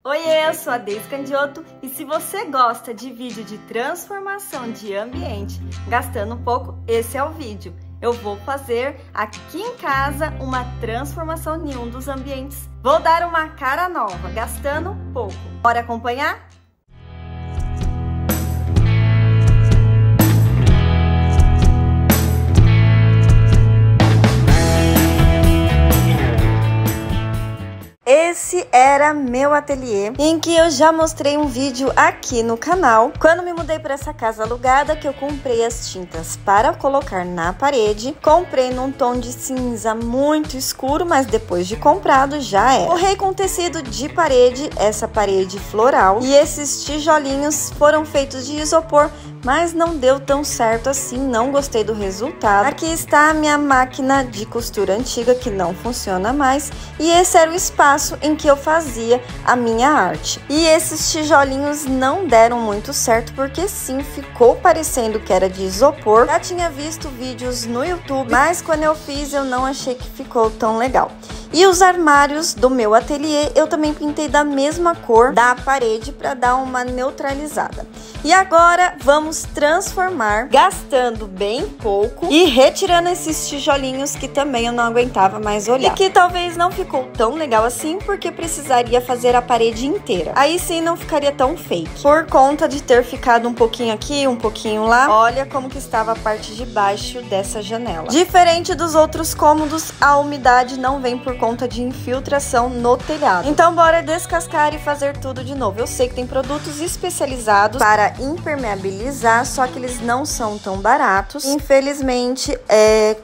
Oiê, eu sou a Deise Candioto e se você gosta de vídeo de transformação de ambiente gastando pouco, esse é o vídeo. Eu vou fazer aqui em casa uma transformação em um dos ambientes. Vou dar uma cara nova, gastando pouco. Bora acompanhar? Esse era meu ateliê, em que eu já mostrei um vídeo aqui no canal. Quando me mudei para essa casa alugada, que eu comprei as tintas para colocar na parede. Comprei num tom de cinza muito escuro, mas depois de comprado já era. Forrei com tecido de parede, essa parede floral. E esses tijolinhos foram feitos de isopor, mas não deu tão certo assim, não gostei do resultado. Aqui está a minha máquina de costura antiga, que não funciona mais. E esse era o espaço em que eu fazia a minha arte. E esses tijolinhos não deram muito certo, porque sim, ficou parecendo que era de isopor. Já tinha visto vídeos no YouTube, mas quando eu fiz eu não achei que ficou tão legal. E os armários do meu ateliê eu também pintei da mesma cor da parede para dar uma neutralizada. E agora vamos transformar, gastando bem pouco e retirando esses tijolinhos que também eu não aguentava mais olhar. E que talvez não ficou tão legal assim, porque precisaria fazer a parede inteira. Aí sim não ficaria tão fake. Por conta de ter ficado um pouquinho aqui, um pouquinho lá, olha como que estava a parte de baixo dessa janela. Diferente dos outros cômodos, a umidade não vem por conta de infiltração no telhado. Então bora descascar e fazer tudo de novo. Eu sei que tem produtos especializados para impermeabilizar, só que eles não são tão baratos. Infelizmente,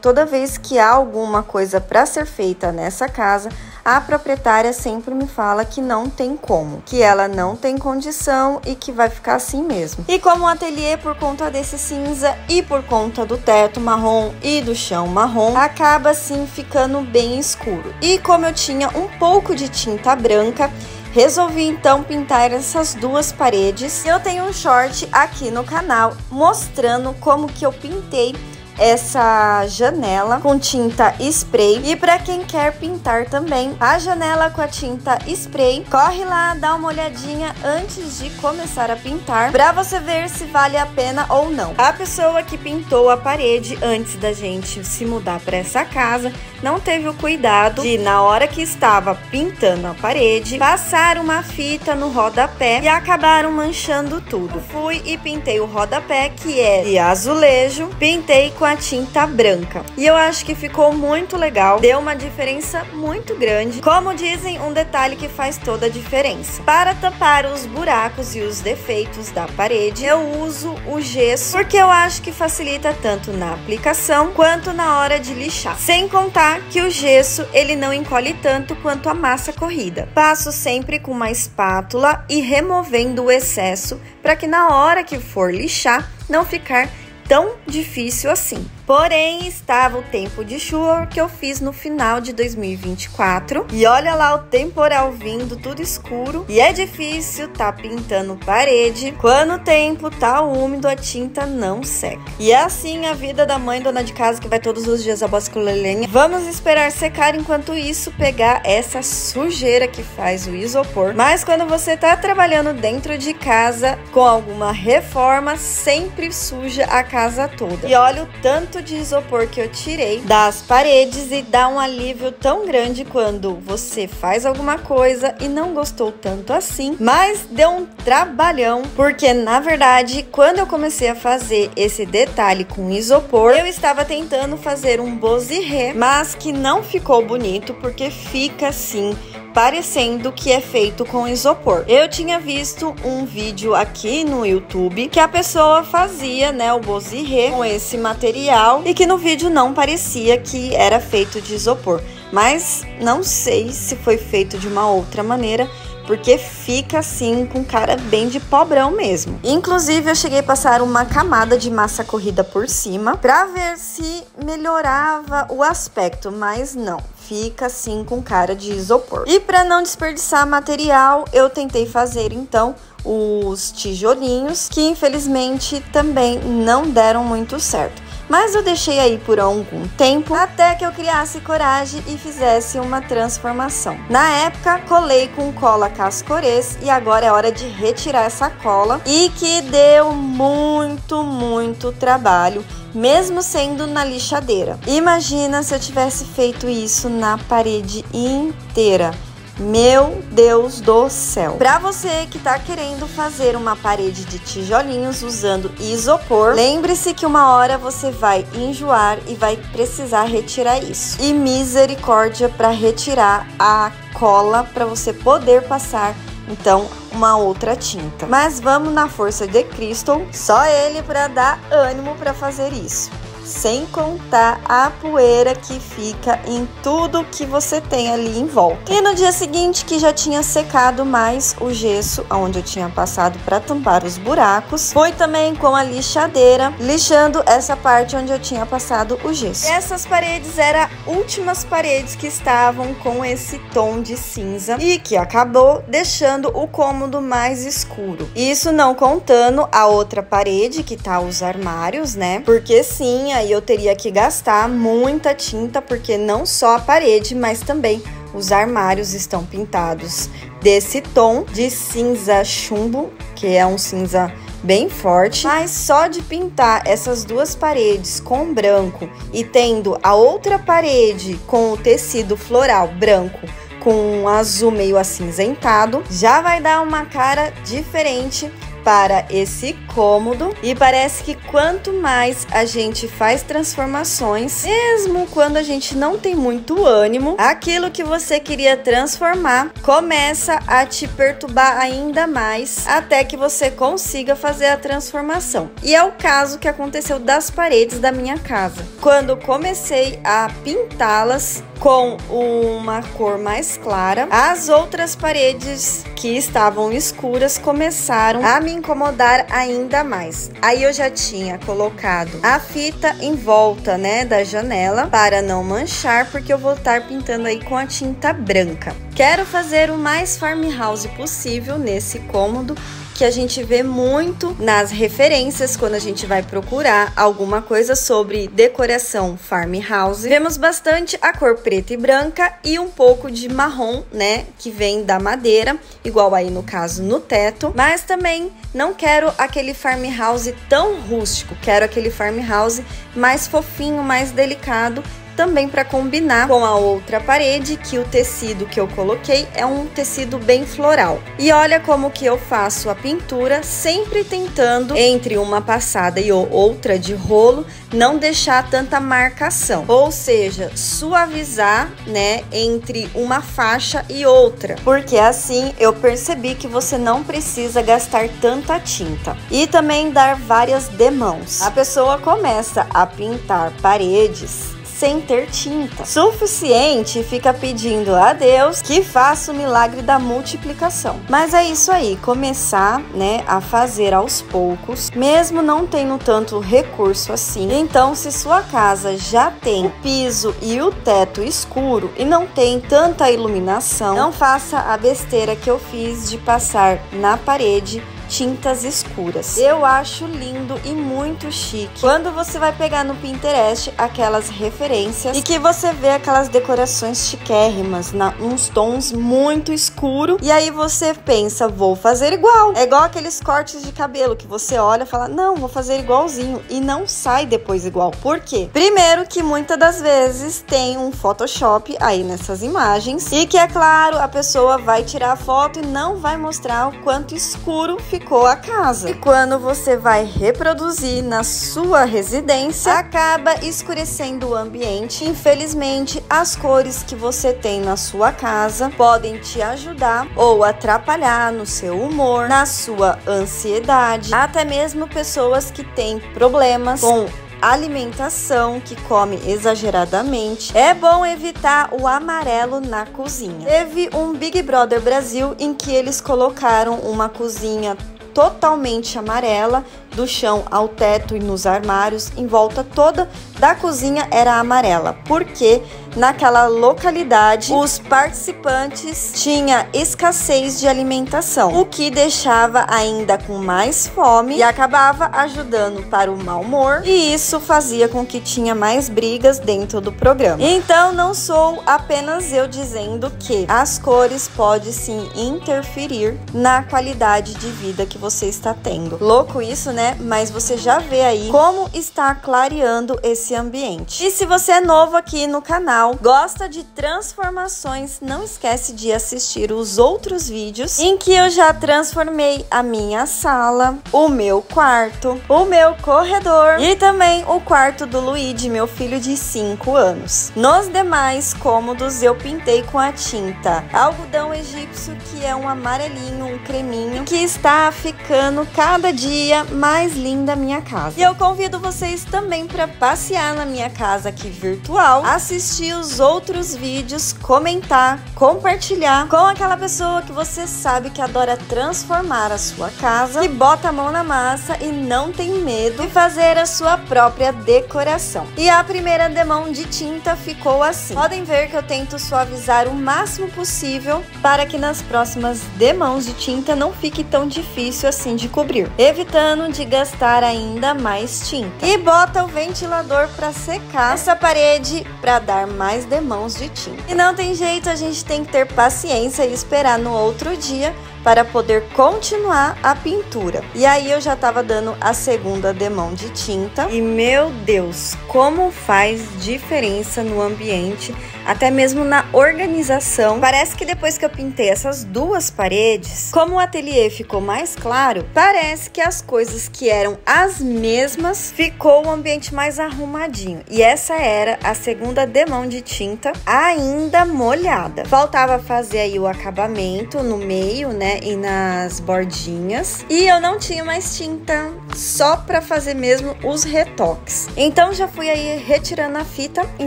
toda vez que há alguma coisa para ser feita nessa casa, a proprietária sempre me fala que não tem como, que ela não tem condição e que vai ficar assim mesmo. E como o ateliê, por conta desse cinza e por conta do teto marrom e do chão marrom, acaba assim ficando bem escuro. E como eu tinha um pouco de tinta branca, resolvi então pintar essas duas paredes. Eu tenho um short aqui no canal mostrando como que eu pintei essa janela com tinta spray. E para quem quer pintar também a janela com a tinta spray, corre lá, dá uma olhadinha antes de começar a pintar, para você ver se vale a pena ou não. A pessoa que pintou a parede antes da gente se mudar para essa casa não teve o cuidado de, na hora que estava pintando a parede, passar uma fita no rodapé e acabaram manchando tudo. Fui e pintei o rodapé, que é de azulejo, pintei com a tinta branca. E eu acho que ficou muito legal, deu uma diferença muito grande. Como dizem, um detalhe que faz toda a diferença. Para tampar os buracos e os defeitos da parede, eu uso o gesso, porque eu acho que facilita tanto na aplicação quanto na hora de lixar. Sem contar que o gesso, ele não encolhe tanto quanto a massa corrida. Passo sempre com uma espátula e removendo o excesso, para que na hora que for lixar, não ficar tão difícil assim. Porém, estava o tempo de chuva que eu fiz no final de 2024. E olha lá o temporal vindo, tudo escuro. E é difícil tá pintando parede. Quando o tempo tá úmido, a tinta não seca. E é assim a vida da mãe dona de casa que vai todos os dias a bosque lenha. Vamos esperar secar, enquanto isso pegar essa sujeira que faz o isopor. Mas quando você tá trabalhando dentro de casa com alguma reforma, sempre suja a casa toda. E olha o tanto de isopor que eu tirei das paredes, e dá um alívio tão grande quando você faz alguma coisa e não gostou tanto assim, mas deu um trabalhão, porque na verdade quando eu comecei a fazer esse detalhe com isopor, eu estava tentando fazer um bosirê, mas que não ficou bonito, porque fica assim parecendo que é feito com isopor. Eu tinha visto um vídeo aqui no YouTube que a pessoa fazia, né, o bosirê com esse material, e que no vídeo não parecia que era feito de isopor. Mas não sei se foi feito de uma outra maneira, porque fica assim com cara bem de pobrão mesmo. Inclusive eu cheguei a passar uma camada de massa corrida por cima para ver se melhorava o aspecto, mas não, fica assim com cara de isopor. E para não desperdiçar material, eu tentei fazer então os tijolinhos, que infelizmente também não deram muito certo. mas eu deixei aí por algum tempo até que eu criasse coragem e fizesse uma transformação. Na época, colei com cola cascorês e agora é hora de retirar essa cola, e que deu muito trabalho, mesmo sendo na lixadeira. Imagina se eu tivesse feito isso na parede inteira. Meu Deus do céu! Para você que tá querendo fazer uma parede de tijolinhos usando isopor, lembre-se que uma hora você vai enjoar e vai precisar retirar isso. E misericórdia para retirar a cola para você poder passar então uma outra tinta. Mas vamos na força de Cristo, só ele para dar ânimo para fazer isso. Sem contar a poeira que fica em tudo que você tem ali em volta. E no dia seguinte, que já tinha secado mais o gesso, onde eu tinha passado para tampar os buracos, fui também com a lixadeira, lixando essa parte onde eu tinha passado o gesso. Essas paredes eram últimas paredes que estavam com esse tom de cinza e que acabou deixando o cômodo mais escuro. Isso não contando a outra parede, que tá os armários, né? Porque sim, aí eu teria que gastar muita tinta, porque não só a parede, mas também os armários estão pintados desse tom de cinza chumbo, que é um cinza bem forte. Mas só de pintar essas duas paredes com branco e tendo a outra parede com o tecido floral branco com um azul meio acinzentado, já vai dar uma cara diferente para esse cômodo. E parece que quanto mais a gente faz transformações, mesmo quando a gente não tem muito ânimo, aquilo que você queria transformar começa a te perturbar ainda mais, até que você consiga fazer a transformação. E é o caso que aconteceu das paredes da minha casa. Quando comecei a pintá-las com uma cor mais clara, as outras paredes que estavam escuras começaram a me incomodar ainda mais. Aí eu já tinha colocado a fita em volta, né, da janela para não manchar, porque eu vou estar pintando aí com a tinta branca. Quero fazer o mais farmhouse possível nesse cômodo, que a gente vê muito nas referências quando a gente vai procurar alguma coisa sobre decoração farmhouse. Vemos bastante a cor preta e branca e um pouco de marrom, né, que vem da madeira, igual aí no caso no teto. Mas também não quero aquele farmhouse tão rústico, quero aquele farmhouse mais fofinho, mais delicado, também para combinar com a outra parede, que o tecido que eu coloquei é um tecido bem floral. E olha como que eu faço a pintura, sempre tentando, entre uma passada e outra de rolo, não deixar tanta marcação, ou seja, suavizar, né, entre uma faixa e outra, porque assim eu percebi que você não precisa gastar tanta tinta. E também dar várias demãos. A pessoa começa a pintar paredes sem ter tinta suficiente e fica pedindo a Deus que faça o milagre da multiplicação. Mas é isso aí, começar, né, a fazer aos poucos, mesmo não tendo tanto recurso assim. Então, se sua casa já tem o piso e o teto escuro e não tem tanta iluminação, não faça a besteira que eu fiz de passar na parede tintas escuras. Eu acho lindo e muito chique quando você vai pegar no Pinterest aquelas referências e que você vê aquelas decorações chiquérrimas, uns tons muito escuros, e aí você pensa, vou fazer igual. É igual aqueles cortes de cabelo que você olha e fala, não, vou fazer igualzinho, e não sai depois igual. Por quê? Primeiro que muitas das vezes tem um Photoshop aí nessas imagens, e que é claro, a pessoa vai tirar a foto e não vai mostrar o quanto escuro ficou a casa. E quando você vai reproduzir na sua residência, acaba escurecendo o ambiente. Infelizmente, as cores que você tem na sua casa podem te ajudar ou atrapalhar no seu humor, na sua ansiedade. Até mesmo pessoas que têm problemas com alimentação, que come exageradamente, é bom evitar o amarelo na cozinha. Teve um Big Brother Brasil em que eles colocaram uma cozinha totalmente amarela, do chão ao teto e nos armários, em volta toda da cozinha era amarela, porque naquela localidade os participantes tinham escassez de alimentação, o que deixava ainda com mais fome e acabava ajudando para o mau humor, e isso fazia com que tinha mais brigas dentro do programa. Então não sou apenas eu dizendo que as cores podem sim interferir na qualidade de vida que você está tendo. Louco isso, né? Mas você já vê aí como está clareando esse ambiente. E se você é novo aqui no canal, gosta de transformações, não esquece de assistir os outros vídeos em que eu já transformei a minha sala, o meu quarto, o meu corredor e também o quarto do Luigi, meu filho de 5 anos. Nos demais cômodos eu pintei com a tinta algodão egípcio, que é um amarelinho, um creminho, que está ficando cada dia mais linda a minha casa. E eu convido vocês também para passear na minha casa aqui virtual, assistir os outros vídeos, comentar, compartilhar com aquela pessoa que você sabe que adora transformar a sua casa, que bota a mão na massa e não tem medo de fazer a sua própria decoração. E a primeira demão de tinta ficou assim. Podem ver que eu tento suavizar o máximo possível para que nas próximas demãos de tinta não fique tão difícil assim de cobrir, evitando de gastar ainda mais tinta. E bota o ventilador para secar essa parede para dar mais demãos de tinta. E não tem jeito, a gente tem que ter paciência e esperar no outro dia para poder continuar a pintura. E aí eu já tava dando a segunda demão de tinta e meu Deus, como faz diferença no ambiente, até mesmo na organização. Parece que depois que eu pintei essas duas paredes, como o ateliê ficou mais claro, parece que as coisas que eram as mesmas, ficou o ambiente mais arrumadinho. E essa era a segunda demão de tinta ainda molhada. Faltava fazer aí o acabamento no meio, né, e nas bordinhas. E eu não tinha mais tinta, só para fazer mesmo os retoques. Então já fui aí retirando a fita em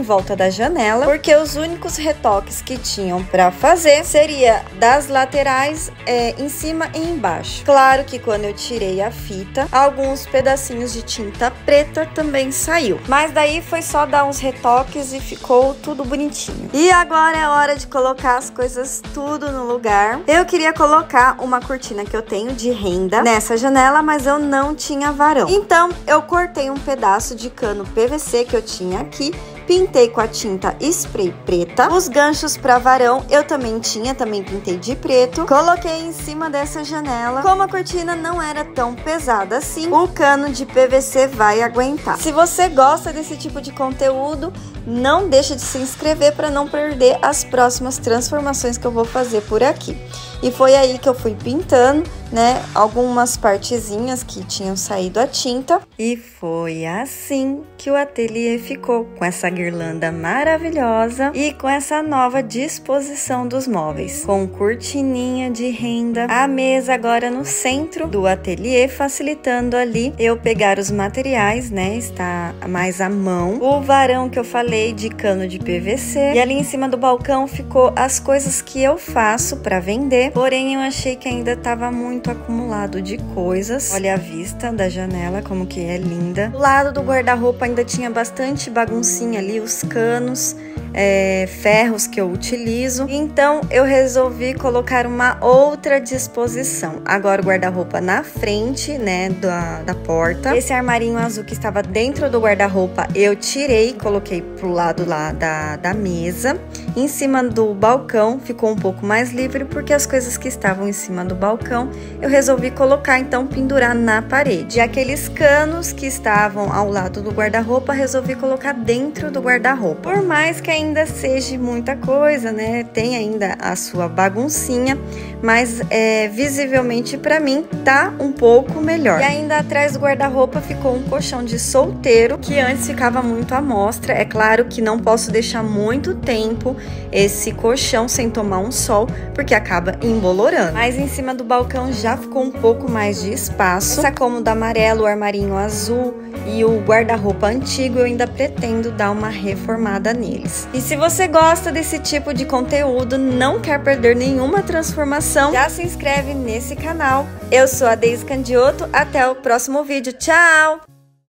volta da janela, porque os únicos retoques que tinham para fazer seria das laterais, em cima e embaixo. Claro que quando eu tirei a fita, alguns pedacinhos de tinta preta também saiu. Mas daí foi só dar uns retoques e ficou tudo bonitinho. E agora é hora de colocar as coisas tudo no lugar. Eu queria colocar uma cortina que eu tenho de renda nessa janela, mas eu não tinha varão. Então eu cortei um pedaço de cano PVC que eu tinha aqui, pintei com a tinta spray preta. Os ganchos para varão eu também tinha, também pintei de preto. Coloquei em cima dessa janela. Como a cortina não era tão pesada assim, o cano de PVC vai aguentar. Se você gosta desse tipo de conteúdo, não deixe de se inscrever para não perder as próximas transformações que eu vou fazer por aqui. E foi aí que eu fui pintando, né, algumas partezinhas que tinham saído a tinta. E foi assim que o ateliê ficou, com essa guirlanda maravilhosa e com essa nova disposição dos móveis. Com cortininha de renda, a mesa agora no centro do ateliê, facilitando ali eu pegar os materiais, né, está mais à mão. O varão que eu falei de cano de PVC. E ali em cima do balcão ficou as coisas que eu faço para vender. Porém, eu achei que ainda estava muito acumulado de coisas. Olha a vista da janela, como que é linda. Do lado do guarda-roupa ainda tinha bastante baguncinha ali, os canos, ferros que eu utilizo. Então, eu resolvi colocar uma outra disposição. Agora o guarda-roupa na frente, né, da porta. Esse armarinho azul que estava dentro do guarda-roupa, eu tirei, coloquei pro lado lá da mesa. Em cima do balcão ficou um pouco mais livre, porque as coisas que estavam em cima do balcão eu resolvi colocar, então pendurar na parede. E aqueles canos que estavam ao lado do guarda-roupa resolvi colocar dentro do guarda-roupa. Por mais que ainda seja muita coisa, né, tem ainda a sua baguncinha, mas visivelmente para mim tá um pouco melhor. E ainda atrás do guarda-roupa ficou um colchão de solteiro, que antes ficava muito à mostra. É claro que não posso deixar muito tempo esse colchão sem tomar um sol, porque acaba embolorando. Mas em cima do balcão já ficou um pouco mais de espaço. Essa cômoda amarelo, o armarinho azul e o guarda-roupa antigo, eu ainda pretendo dar uma reformada neles. E se você gosta desse tipo de conteúdo, não quer perder nenhuma transformação, já se inscreve nesse canal. Eu sou a Deise Candioto, até o próximo vídeo. Tchau!